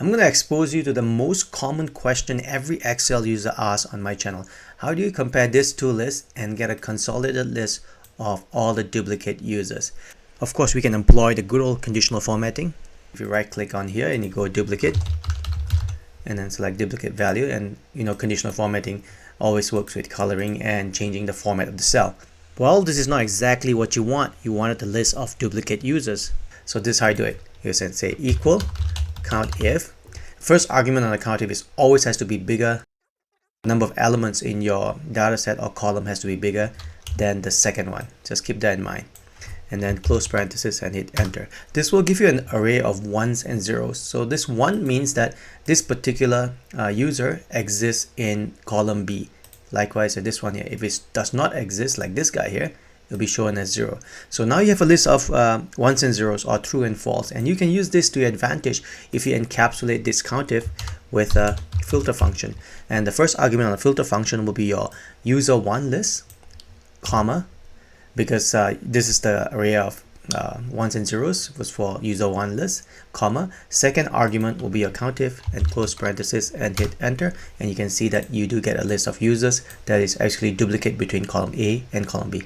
I'm going to expose you to the most common question every Excel user asks on my channel. How do you compare this two lists and get a consolidated list of all the duplicate users? Of course, we can employ the good old conditional formatting. If you right click on here and you go duplicate and then select duplicate value, and conditional formatting always works with coloring and changing the format of the cell. Well, this is not exactly what you want. You wanted the list of duplicate users. So this is how you do it. You say equal COUNTIF. First argument on the COUNTIF is always has to be bigger. The number of elements in your data set or column has to be bigger than the second one. Just keep that in mind. And then close parenthesis and hit enter. This will give you an array of ones and zeros. So this one means that this particular user exists in column B. Likewise, this one here, if it does not exist, like this guy here, it'll be shown as 0. So now you have a list of ones and zeros, or true and false, and you can use this to your advantage if you encapsulate this COUNTIF with a filter function. And the first argument on the filter function will be your user1 list, comma, because this is the array of ones and zeros was for user1 list, comma. Second argument will be your COUNTIF and close parenthesis and hit enter, and you can see that you do get a list of users that is actually duplicate between column A and column B.